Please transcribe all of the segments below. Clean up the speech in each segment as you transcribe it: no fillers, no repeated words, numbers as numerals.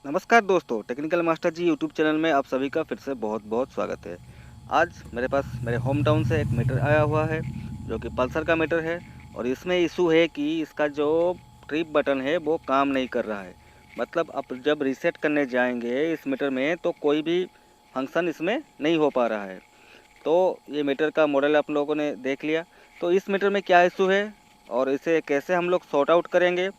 नमस्कार दोस्तों, technical master जी YouTube channel में आप सभी का फिर से बहुत बहुत स्वागत है। आज मेरे पास मेरे होम टाउन से एक मीटर आया हुआ है जो कि पल्सर का मीटर है और इसमें इशू है कि इसका जो ट्रिप बटन है वो काम नहीं कर रहा है। मतलब आप जब रीसेट करने जाएंगे इस मीटर में तो कोई भी फंक्शन इसमें नहीं हो पा रहा है। तो ये मीटर का मॉडल आप लोगों ने देख लिया। तो इस मीटर में क्या इशू है और इसे कैसे हम लोग सॉर्ट आउट करेंगे,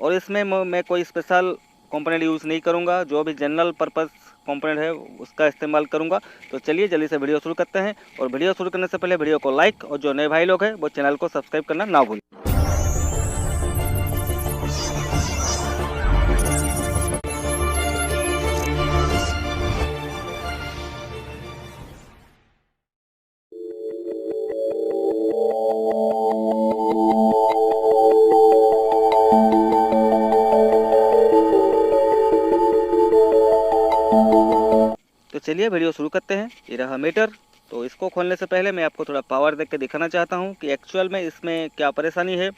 और इसमें मैं कोई स्पेशल कंपोनेंट यूज़ नहीं करूंगा, जो भी जनरल पर्पस कंपोनेंट है उसका इस्तेमाल करूंगा। तो चलिए जल्दी से वीडियो शुरू करते हैं, और वीडियो शुरू करने से पहले वीडियो को लाइक और जो नए भाई लोग हैं वो चैनल को सब्सक्राइब करना ना भूलें। तो चलिए वीडियो शुरू करते हैं। ये रहा मीटर। तो इसको खोलने से पहले मैं आपको थोड़ा पावर देख के दिखाना चाहता हूँ कि एक्चुअल में इसमें क्या परेशानी है,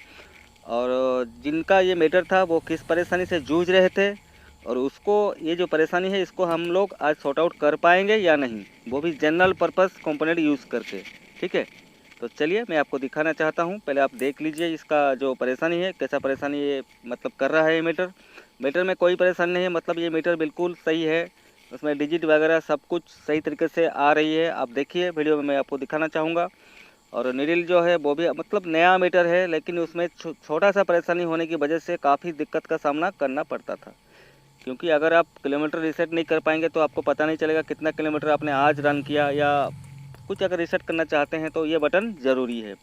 और जिनका ये मीटर था वो किस परेशानी से जूझ रहे थे, और उसको ये जो परेशानी है इसको हम लोग आज सॉर्ट आउट कर पाएंगे या नहीं, वो भी जनरल पर्पस कंपोनेंट यूज़ करके। ठीक है, तो चलिए मैं आपको दिखाना चाहता हूँ। पहले आप देख लीजिए इसका जो परेशानी है, कैसा परेशानी ये मतलब कर रहा है। ये मीटर मीटर में कोई परेशानी नहीं है, मतलब ये मीटर बिल्कुल सही है। उसमें डिजिट वगैरह सब कुछ सही तरीके से आ रही है। आप देखिए वीडियो में मैं आपको दिखाना चाहूँगा। और नीडल जो है वो भी मतलब नया मीटर है, लेकिन उसमें छोटा सा परेशानी होने की वजह से काफ़ी दिक्कत का सामना करना पड़ता था। क्योंकि अगर आप किलोमीटर रीसेट नहीं कर पाएंगे तो आपको पता नहीं चलेगा कितना किलोमीटर आपने आज रन किया, या कुछ अगर रीसेट करना चाहते हैं तो ये बटन ज़रूरी है।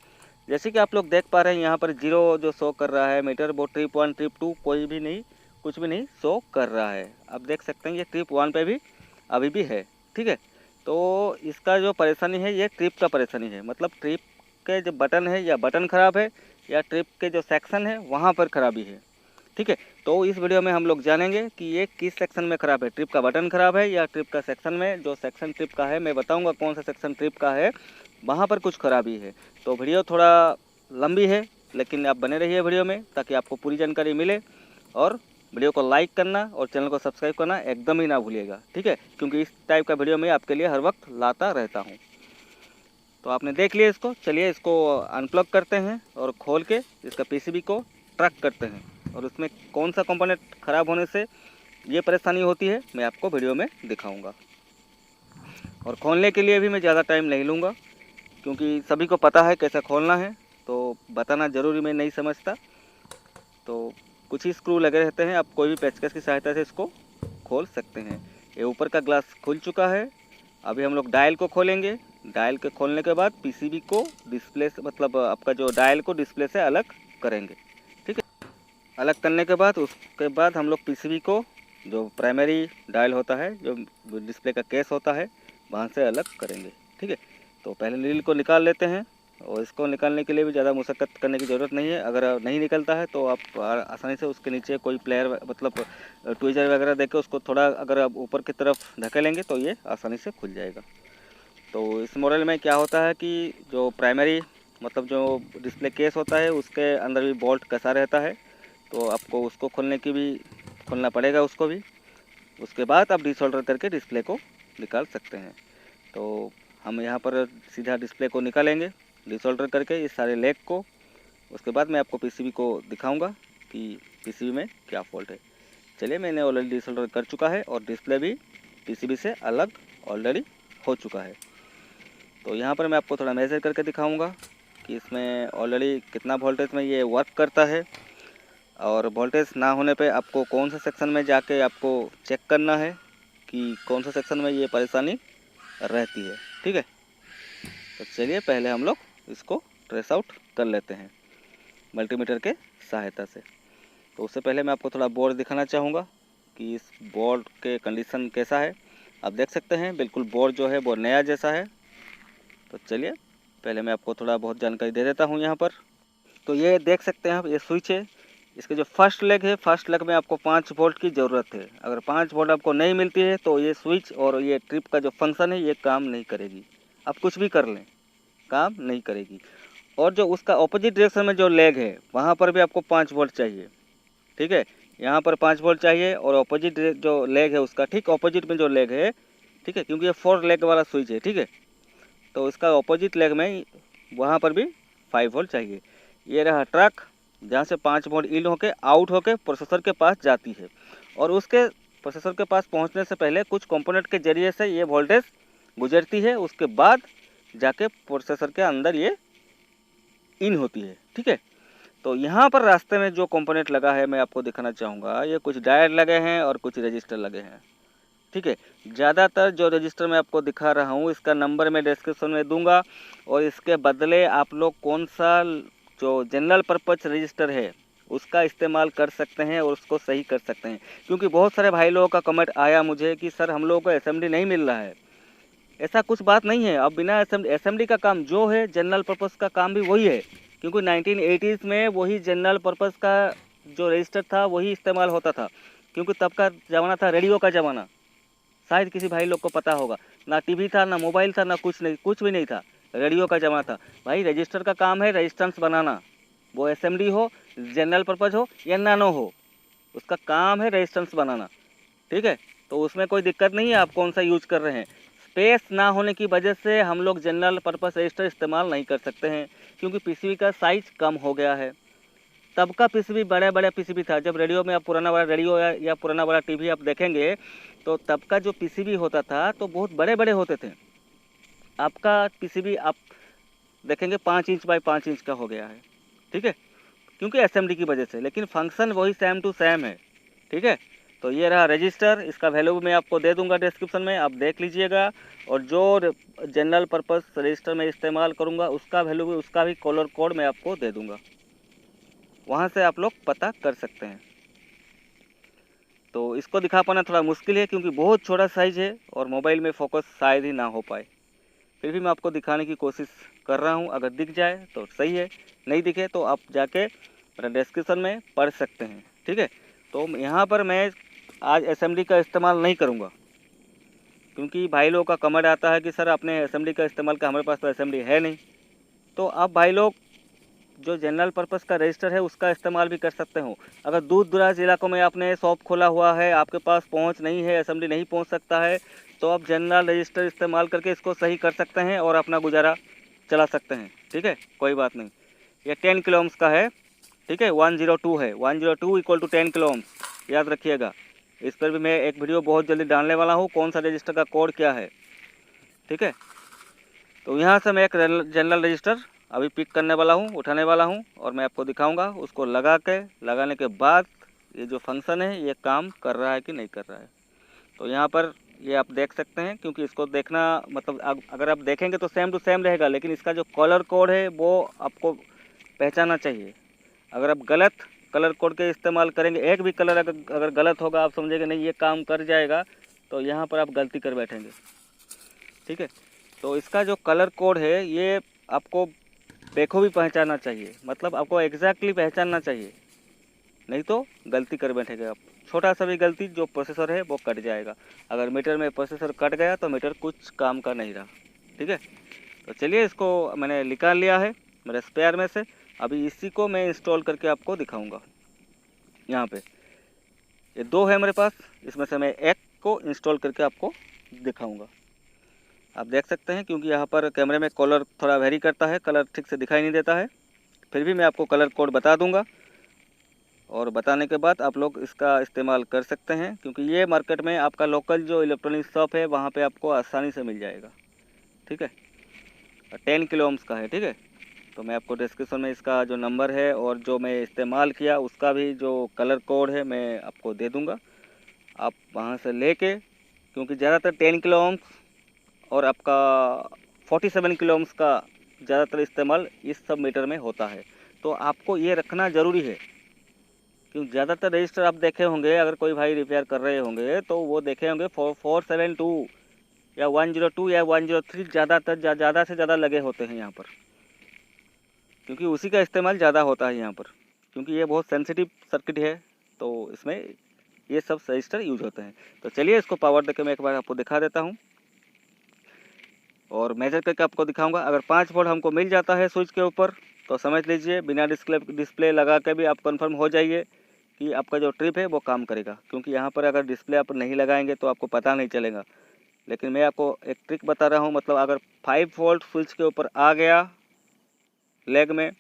जैसे कि आप लोग देख पा रहे हैं यहाँ पर जीरो जो शो कर रहा है मीटर, वो ट्रिप 1 ट्रिप 2 कोई भी नहीं, कुछ भी नहीं शो कर रहा है। आप देख सकते हैं ये ट्रिप 1 पे भी अभी भी है। ठीक है, तो इसका जो परेशानी है ये ट्रिप का परेशानी है, मतलब ट्रिप के जो बटन है या बटन ख़राब है, या ट्रिप के जो सेक्शन है वहाँ पर खराबी है। ठीक है, तो इस वीडियो में हम लोग जानेंगे कि ये किस सेक्शन में ख़राब है, ट्रिप का बटन ख़राब है या ट्रिप का सेक्शन में, जो सेक्शन ट्रिप का है मैं बताऊंगा कौन सा सेक्शन ट्रिप का है, वहाँ पर कुछ खराबी है। तो वीडियो थोड़ा लंबी है, लेकिन आप बने रहिए वीडियो में ताकि आपको पूरी जानकारी मिले। और वीडियो को लाइक करना और चैनल को सब्सक्राइब करना एकदम ही ना भूलिएगा। ठीक है, क्योंकि इस टाइप का वीडियो मैं आपके लिए हर वक्त लाता रहता हूँ। तो आपने देख लिया इसको, चलिए इसको अनप्लग करते हैं और खोल के इसका पीसीबी को ट्रैक करते हैं, और उसमें कौन सा कंपोनेंट ख़राब होने से ये परेशानी होती है मैं आपको वीडियो में दिखाऊंगा। और खोलने के लिए भी मैं ज़्यादा टाइम नहीं लूँगा, क्योंकि सभी को पता है कैसा खोलना है, तो बताना ज़रूरी मैं नहीं समझता। तो कुछ ही स्क्रू लगे रहते हैं, आप कोई भी पेचकस की सहायता से इसको खोल सकते हैं। ये ऊपर का ग्लास खुल चुका है। अभी हम लोग डायल को खोलेंगे। डायल के खोलने के बाद पीसीबी को डिस्प्ले से, मतलब आपका जो डायल को डिस्प्ले से अलग करेंगे। ठीक है, अलग करने के बाद उसके बाद हम लोग पीसीबी को, जो प्राइमरी डायल होता है, जो डिस्प्ले का केस होता है, वहाँ से अलग करेंगे। ठीक है, तो पहले नील को निकाल लेते हैं, और इसको निकालने के लिए भी ज़्यादा मुशक्क़त करने की ज़रूरत नहीं है। अगर नहीं निकलता है तो आप आसानी से उसके नीचे कोई प्लेयर मतलब ट्विजर वगैरह देके उसको थोड़ा अगर आप ऊपर की तरफ धकेलेंगे तो ये आसानी से खुल जाएगा। तो इस मॉडल में क्या होता है कि जो प्राइमरी मतलब जो डिस्प्ले केस होता है उसके अंदर भी बोल्ट कसा रहता है, तो आपको उसको खोलना पड़ेगा उसको भी। उसके बाद आप डिसोल्डर करके डिस्प्ले को निकाल सकते हैं। तो हम यहाँ पर सीधा डिस्प्ले को निकालेंगे डिसोल्डर करके इस सारे लेग को। उसके बाद मैं आपको पीसीबी को दिखाऊंगा कि पीसीबी में क्या फॉल्ट है। चलिए, मैंने ऑलरेडी डिसोल्डर कर चुका है और डिस्प्ले भी पीसीबी से अलग ऑलरेडी हो चुका है। तो यहाँ पर मैं आपको थोड़ा मेजर करके दिखाऊंगा कि इसमें ऑलरेडी कितना वोल्टेज में ये वर्क करता है, और वोल्टेज ना होने पे आपको कौन सा सेक्शन में जाके आपको चेक करना है कि कौन सा सेक्शन में ये परेशानी रहती है। ठीक है, तो चलिए पहले हम लोग इसको ट्रेस आउट कर लेते हैं मल्टीमीटर के सहायता से। तो उससे पहले मैं आपको थोड़ा बोर्ड दिखाना चाहूँगा कि इस बोर्ड के कंडीशन कैसा है। आप देख सकते हैं बिल्कुल बोर्ड जो है वो नया जैसा है। तो चलिए पहले मैं आपको थोड़ा बहुत जानकारी दे देता हूँ यहाँ पर। तो ये देख सकते हैं आप, ये स्विच है। इसके जो फर्स्ट लेग है, फर्स्ट लेग में आपको 5 वोल्ट की ज़रूरत है। अगर 5 वोल्ट आपको नहीं मिलती है तो ये स्विच और ये ट्रिप का जो फंक्शन है ये काम नहीं करेगी। आप कुछ भी कर लें, काम नहीं करेगी। और जो उसका ऑपोजिट डायरेक्शन में जो लेग है वहाँ पर भी आपको 5 वोल्ट चाहिए। ठीक है, यहाँ पर 5 वोल्ट चाहिए और ऑपोजिट जो लेग है उसका ठीक ऑपोजिट में जो लेग है, ठीक है, क्योंकि ये 4 लेग वाला स्विच है, ठीक है, तो इसका ऑपोजिट लेग में वहाँ पर भी 5 वोल्ट चाहिए। ये रहा ट्रक जहाँ से 5 वोल्ट इन होके आउट होके प्रोसेसर के पास जाती है, और उसके प्रोसेसर के पास पहुँचने से पहले कुछ कंपोनेंट के जरिए से ये वोल्टेज गुजरती है, उसके बाद जाके प्रोसेसर के अंदर ये इन होती है, ठीक है। तो यहाँ पर रास्ते में जो कंपोनेंट लगा है मैं आपको दिखाना चाहूँगा, ये कुछ डायोड लगे हैं और कुछ रजिस्टर लगे हैं, ठीक है। ज़्यादातर जो रजिस्टर मैं आपको दिखा रहा हूँ इसका नंबर मैं डिस्क्रिप्शन में दूंगा, और इसके बदले आप लोग कौन सा जो जनरल पर्पज रजिस्टर है उसका इस्तेमाल कर सकते हैं और उसको सही कर सकते हैं, क्योंकि बहुत सारे भाई लोगों का कमेंट आया मुझे कि सर हम लोगों को एसएमडी नहीं मिल रहा है। ऐसा कुछ बात नहीं है। अब बिना एसएमडी का काम जो है जनरल पर्पज़ का काम भी वही है, क्योंकि 1980s में वही जनरल पर्पज़ का जो रजिस्टर था वही इस्तेमाल होता था, क्योंकि तब का ज़माना था रेडियो का ज़माना। शायद किसी भाई लोग को पता होगा, ना टीवी था, ना मोबाइल था, ना कुछ नहीं, कुछ भी नहीं था, रेडियो का ज़माना था। भाई रजिस्टर का काम है रजिस्टेंस बनाना, वो एसएमडी हो, जनरल पर्पज़ हो या नानो हो, उसका काम है रेजिस्टेंस बनाना, ठीक है। तो उसमें कोई दिक्कत नहीं है आप कौन सा यूज कर रहे हैं। स्पेस ना होने की वजह से हम लोग जनरल पर्पस रजिस्टर इस्तेमाल नहीं कर सकते हैं, क्योंकि पीसीबी का साइज कम हो गया है। तब का पीसीबी बड़े बड़े पीसीबी था, जब रेडियो में आप पुराना वाला रेडियो या पुराना वाला टीवी आप देखेंगे तो तब का जो पीसीबी होता था तो बहुत बड़े बड़े होते थे। आपका पीसीबी आप देखेंगे 5 इंच बाई 5 इंच का हो गया है, ठीक है, क्योंकि एसएमडी की वजह से, लेकिन फंक्शन वही सेम टू सेम है, ठीक है। तो ये रहा रजिस्टर, इसका वैल्यू मैं आपको दे दूंगा डिस्क्रिप्शन में, आप देख लीजिएगा। और जो जनरल पर्पस रजिस्टर में इस्तेमाल करूंगा उसका वैल्यू भी, उसका भी कलर कोड मैं आपको दे दूंगा, वहाँ से आप लोग पता कर सकते हैं। तो इसको दिखा पाना थोड़ा मुश्किल है क्योंकि बहुत छोटा साइज़ है और मोबाइल में फोकस शायद ही ना हो पाए, फिर भी मैं आपको दिखाने की कोशिश कर रहा हूँ। अगर दिख जाए तो सही है, नहीं दिखे तो आप जाके मेरा डिस्क्रिप्शन में पढ़ सकते हैं, ठीक है। तो यहाँ पर मैं आज एसएमडी का इस्तेमाल नहीं करूँगा, क्योंकि भाई लोग का कमेंट आता है कि सर आपने एसएमडी का इस्तेमाल किया, हमारे पास तो एसएमडी है नहीं। तो आप भाई लोग जो जनरल पर्पज़ का रजिस्टर है उसका इस्तेमाल भी कर सकते हो। अगर दूर दराज इलाकों में आपने शॉप खोला हुआ है, आपके पास पहुंच नहीं है, एसएमडी नहीं पहुंच सकता है, तो आप जनरल रजिस्टर इस्तेमाल करके इसको सही कर सकते हैं और अपना गुजारा चला सकते हैं, ठीक है, कोई बात नहीं। ये 10 किलो ओम्स का है, ठीक है, 102 है, 102 इक्वल टू 10 किलो ओम्स, याद रखिएगा। इस पर भी मैं एक वीडियो बहुत जल्दी डालने वाला हूँ, कौन सा रजिस्टर का कोड क्या है, ठीक है। तो यहाँ से मैं एक जनरल रजिस्टर अभी पिक करने वाला हूँ, उठाने वाला हूँ, और मैं आपको दिखाऊंगा उसको लगाने के बाद ये जो फंक्शन है ये काम कर रहा है कि नहीं कर रहा है। तो यहाँ पर ये आप देख सकते हैं, क्योंकि इसको देखना मतलब अगर आप देखेंगे तो सेम टू सेम रहेगा, लेकिन इसका जो कलर कोड है वो आपको पहचानना चाहिए। अगर आप गलत कलर कोड के इस्तेमाल करेंगे, एक भी कलर अगर गलत होगा, आप समझेंगे नहीं ये काम कर जाएगा, तो यहाँ पर आप गलती कर बैठेंगे, ठीक है। तो इसका जो कलर कोड है ये आपको बेखूबी पहचानना चाहिए, मतलब आपको एग्जैक्टली पहचानना चाहिए, नहीं तो गलती कर बैठेंगे आप। छोटा सा भी गलती जो प्रोसेसर है वो कट जाएगा। अगर मीटर में प्रोसेसर कट गया तो मीटर कुछ काम का नहीं रहा, ठीक है। तो चलिए इसको मैंने निकाल लिया है मेरे स्पेयर में से, अभी इसी को मैं इंस्टॉल करके आपको दिखाऊंगा। यहाँ पे ये 2 है मेरे पास, इसमें से मैं एक को इंस्टॉल करके आपको दिखाऊंगा। आप देख सकते हैं क्योंकि यहाँ पर कैमरे में कलर थोड़ा वेरी करता है, कलर ठीक से दिखाई नहीं देता है, फिर भी मैं आपको कलर कोड बता दूंगा, और बताने के बाद आप लोग इसका इस्तेमाल कर सकते हैं, क्योंकि ये मार्केट में आपका लोकल जो इलेक्ट्रॉनिक शॉप है वहाँ पे आपको आसानी से मिल जाएगा, ठीक है। 10 किलो ओम्स का है, ठीक है। तो मैं आपको डिस्क्रिप्शन में इसका जो नंबर है और जो मैं इस्तेमाल किया उसका भी जो कलर कोड है मैं आपको दे दूँगा, आप वहाँ से लेके, क्योंकि ज़्यादातर 10 किलो ओम्स और आपका 47 किलो ओम्स का ज़्यादातर इस्तेमाल इस सब मीटर में होता है। तो आपको ये रखना ज़रूरी है, क्योंकि ज़्यादातर रजिस्टर आप देखे होंगे, अगर कोई भाई रिपेयर कर रहे होंगे तो वो देखे होंगे 472 या 102 या 103 ज़्यादा से ज़्यादा लगे होते हैं यहाँ पर, क्योंकि उसी का इस्तेमाल ज़्यादा होता है यहाँ पर, क्योंकि ये बहुत सेंसिटिव सर्किट है, तो इसमें ये सब रजिस्टर यूज होते हैं। तो चलिए इसको पावर देकर मैं एक बार आपको दिखा देता हूँ और मेजर करके आपको दिखाऊंगा। अगर 5 वोल्ट हमको मिल जाता है स्विच के ऊपर तो समझ लीजिए बिना डिस्प्ले लगा के भी आप कंफर्म हो जाइए कि आपका जो ट्रिप है वो काम करेगा, क्योंकि यहाँ पर अगर डिस्प्ले आप नहीं लगाएंगे तो आपको पता नहीं चलेगा। लेकिन मैं आपको एक ट्रिक बता रहा हूँ, मतलब अगर 5 वोल्ट स्विच के ऊपर आ गया लेग में,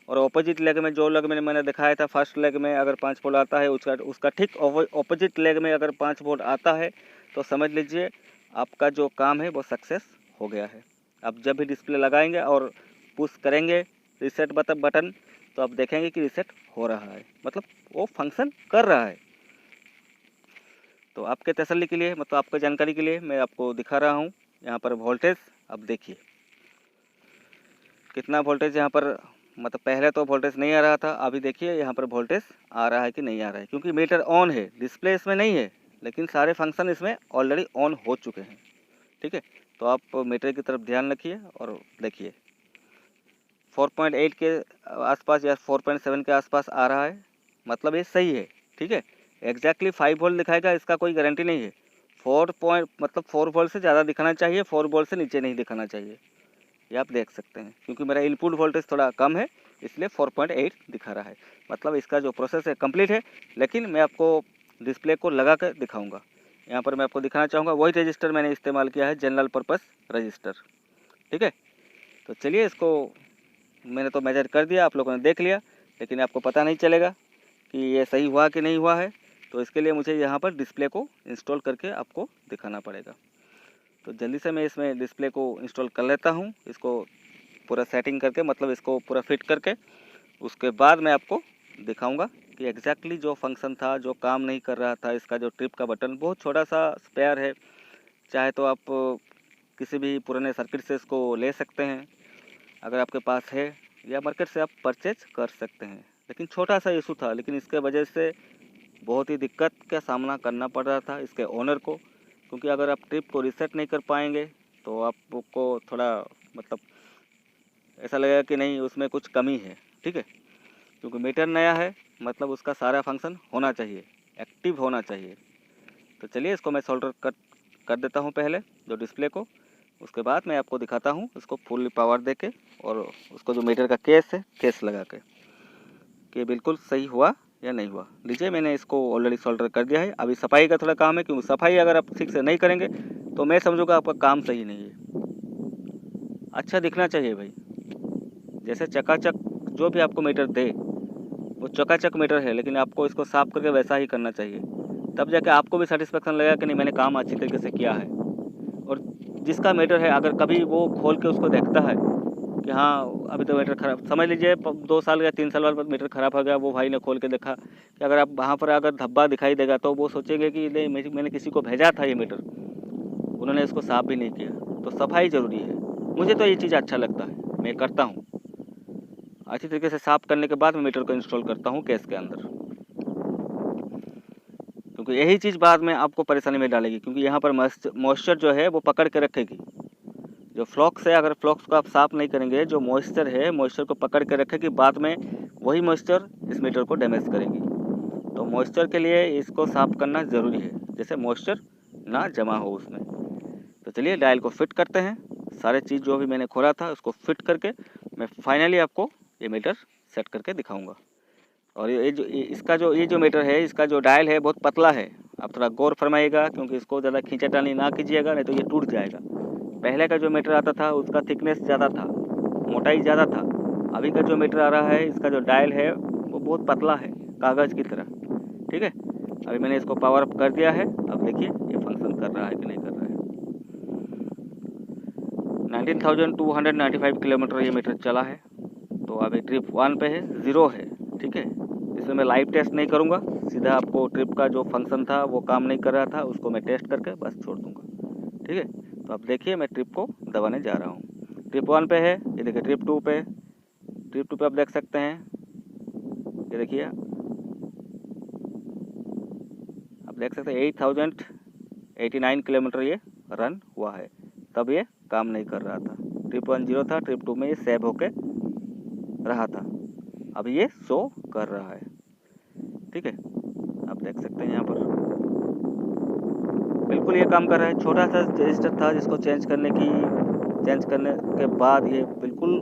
और ऑपोजिट लेग में जो लेग में मैंने दिखाया था फर्स्ट लेग में अगर 5 वोल्ट आता है, उसका ठीक ऑपोजिट लेग में अगर 5 वोल्ट आता है तो समझ लीजिए आपका जो काम है वो सक्सेस हो गया है। आप जब भी डिस्प्ले लगाएंगे और पुश करेंगे रीसेट बटन तो आप देखेंगे कि रीसेट हो रहा है, मतलब वो फंक्शन कर रहा है। तो आपके तसल्ली के लिए, मतलब आपके जानकारी के लिए मैं आपको दिखा रहा हूँ यहाँ पर वोल्टेज। अब देखिए कितना वोल्टेज यहाँ पर, मतलब पहले तो वोल्टेज नहीं आ रहा था, अभी देखिए यहाँ पर वोल्टेज आ रहा है कि नहीं आ रहा है, क्योंकि मीटर ऑन है, डिस्प्ले इसमें नहीं है, लेकिन सारे फंक्शन इसमें ऑलरेडी ऑन हो चुके हैं। ठीक है, तो आप मीटर की तरफ ध्यान रखिए और देखिए 4.8 के आसपास या 4.7 के आसपास आ रहा है, मतलब ये सही है। ठीक है, एग्जैक्टली 5 वोल्ट दिखाएगा इसका कोई गारंटी नहीं है। 4 वोल्ट से ज़्यादा दिखाना चाहिए, 4 वोल्ट से नीचे नहीं दिखाना चाहिए, ये आप देख सकते हैं। क्योंकि मेरा इनपुट वोल्टेज थोड़ा कम है इसलिए 4.8 दिखा रहा है, मतलब इसका जो प्रोसेस है कंप्लीट है। लेकिन मैं आपको डिस्प्ले को लगा कर दिखाऊंगा। यहाँ पर मैं आपको दिखाना चाहूँगा वही रजिस्टर मैंने इस्तेमाल किया है, जनरल पर्पस रजिस्टर। ठीक है, तो चलिए इसको मैंने तो मेजर कर दिया, आप लोगों ने देख लिया, लेकिन आपको पता नहीं चलेगा कि ये सही हुआ कि नहीं हुआ है। तो इसके लिए मुझे यहाँ पर डिस्प्ले को इंस्टॉल करके आपको दिखाना पड़ेगा। तो जल्दी से मैं इसमें डिस्प्ले को इंस्टॉल कर लेता हूँ, इसको पूरा सेटिंग करके, मतलब इसको पूरा फिट करके। उसके बाद मैं आपको दिखाऊंगा कि एग्जैक्टली जो फंक्शन था, जो काम नहीं कर रहा था, इसका जो ट्रिप का बटन बहुत छोटा सा स्पेयर है, चाहे तो आप किसी भी पुराने सर्किट से इसको ले सकते हैं अगर आपके पास है, या मार्केट से आप परचेज कर सकते हैं। लेकिन छोटा सा इशू था, लेकिन इसके वजह से बहुत ही दिक्कत का सामना करना पड़ रहा था इसके ओनर को, क्योंकि अगर आप ट्रिप को रीसेट नहीं कर पाएंगे तो आपको थोड़ा, मतलब ऐसा लगेगा कि नहीं उसमें कुछ कमी है। ठीक है, क्योंकि मीटर नया है, मतलब उसका सारा फंक्शन होना चाहिए, एक्टिव होना चाहिए। तो चलिए इसको मैं सोल्डर कर देता हूँ पहले जो डिस्प्ले को, उसके बाद मैं आपको दिखाता हूँ इसको फुल पावर दे के, और उसको जो मीटर का केस है केस लगा के कि बिल्कुल सही हुआ या नहीं हुआ। लीजिए मैंने इसको ऑलरेडी सोल्डर कर दिया है। अभी सफाई का थोड़ा काम है, क्योंकि सफाई अगर आप ठीक से नहीं करेंगे तो मैं समझूंगा आपका काम सही नहीं है। अच्छा दिखना चाहिए भाई, जैसे चकाचक जो भी आपको मीटर दे वो चकाचक मीटर है, लेकिन आपको इसको साफ करके वैसा ही करना चाहिए, तब जाके आपको भी सेटिस्फेक्शन लगेगा कि नहीं मैंने काम अच्छी तरीके से किया है। और जिसका मीटर है अगर कभी वो खोल के उसको देखता है कि हाँ अभी तो मीटर ख़राब, समझ लीजिए 2 साल या 3 साल बाद मीटर ख़राब हो गया, वो भाई ने खोल के देखा कि अगर आप वहाँ पर अगर धब्बा दिखाई देगा तो वो सोचेंगे कि नहीं मैंने किसी को भेजा था ये मीटर, उन्होंने इसको साफ़ भी नहीं किया। तो सफाई ज़रूरी है, मुझे तो ये चीज़ अच्छा लगता है, मैं करता हूँ। अच्छी तरीके से साफ़ करने के बाद मैं मीटर को इंस्टॉल करता हूँ केस के अंदर, क्योंकि यही चीज़ बाद में आपको परेशानी में डालेगी, क्योंकि यहाँ पर मॉइस्चर जो है वो पकड़ के रखेगी। जो फ्लॉक्स है, अगर फ्लॉक्स को आप साफ़ नहीं करेंगे, जो मॉइस्चर है मॉइस्चर को पकड़ के रखेगी, बाद में वही मॉइस्चर इस मीटर को डैमेज करेगी। तो मॉइस्चर के लिए इसको साफ़ करना ज़रूरी है, जैसे मॉइस्चर ना जमा हो उसमें। तो चलिए डायल को फिट करते हैं, सारे चीज़ जो भी मैंने खोला था उसको फिट करके मैं फाइनली आपको ये मीटर सेट करके दिखाऊंगा। और इसका जो मीटर है, इसका जो डायल है बहुत पतला है, आप थोड़ा गौर फरमाइएगा, क्योंकि इसको ज़्यादा खींचातानी ना कीजिएगा, नहीं तो ये टूट जाएगा। पहले का जो मीटर आता था उसका थिकनेस ज़्यादा था, मोटाई ज़्यादा था। अभी का जो मीटर आ रहा है इसका जो डायल है वो बहुत पतला है, कागज़ की तरह। ठीक है, अभी मैंने इसको पावर अप कर दिया है, अब देखिए ये फंक्शन कर रहा है कि नहीं कर रहा है। 19,295 किलोमीटर ये मीटर चला है। तो अभी ट्रिप 1 पे है, 0 है। ठीक है, इसमें मैं लाइव टेस्ट नहीं करूँगा, सीधा आपको ट्रिप का जो फंक्शन था वो काम नहीं कर रहा था उसको मैं टेस्ट करके बस छोड़ दूँगा। ठीक है, तो आप देखिए मैं ट्रिप को दबाने जा रहा हूँ। ट्रिप 1 पे है, ये देखिए ट्रिप 2 पे, आप देख सकते हैं, ये देखिए आप देख सकते हैं 8,089 किलोमीटर ये रन हुआ है, तब ये काम नहीं कर रहा था। ट्रिप 1 0 था, ट्रिप 2 में ये सेव होके रहा था, अभी ये शो कर रहा है। ठीक है, आप देख सकते हैं यहाँ पर बिल्कुल ये काम कर रहा है। छोटा सा रजिस्टर था जिसको चेंज करने के बाद ये बिल्कुल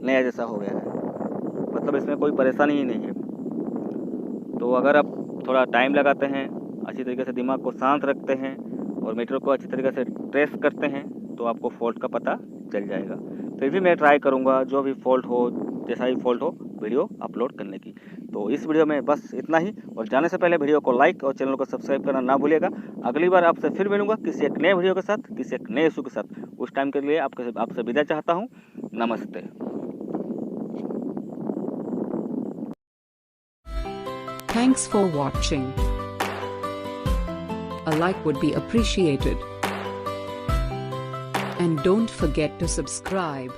नया जैसा हो गया है, मतलब इसमें कोई परेशानी ही नहीं है। तो अगर आप थोड़ा टाइम लगाते हैं, अच्छी तरीके से दिमाग को शांत रखते हैं और मीटर को अच्छी तरीके से ट्रेस करते हैं तो आपको फॉल्ट का पता चल जाएगा। फिर भी मैं ट्राई करूँगा जो भी फॉल्ट हो, जैसा ही फॉल्ट हो, वीडियो अपलोड करने की। तो इस वीडियो में बस इतना ही, और जाने से पहले वीडियो को लाइक और चैनल को सब्सक्राइब करना ना भूलिएगा। अगली बार आपसे फिर मिलूंगा किसी एक नए वीडियो के साथ, किसी एक नए इशू के साथ। उस टाइम के लिए आपसे विदा चाहता हूँ। नमस्ते। Thanks for watching. A like would be appreciated. And don't forget to subscribe.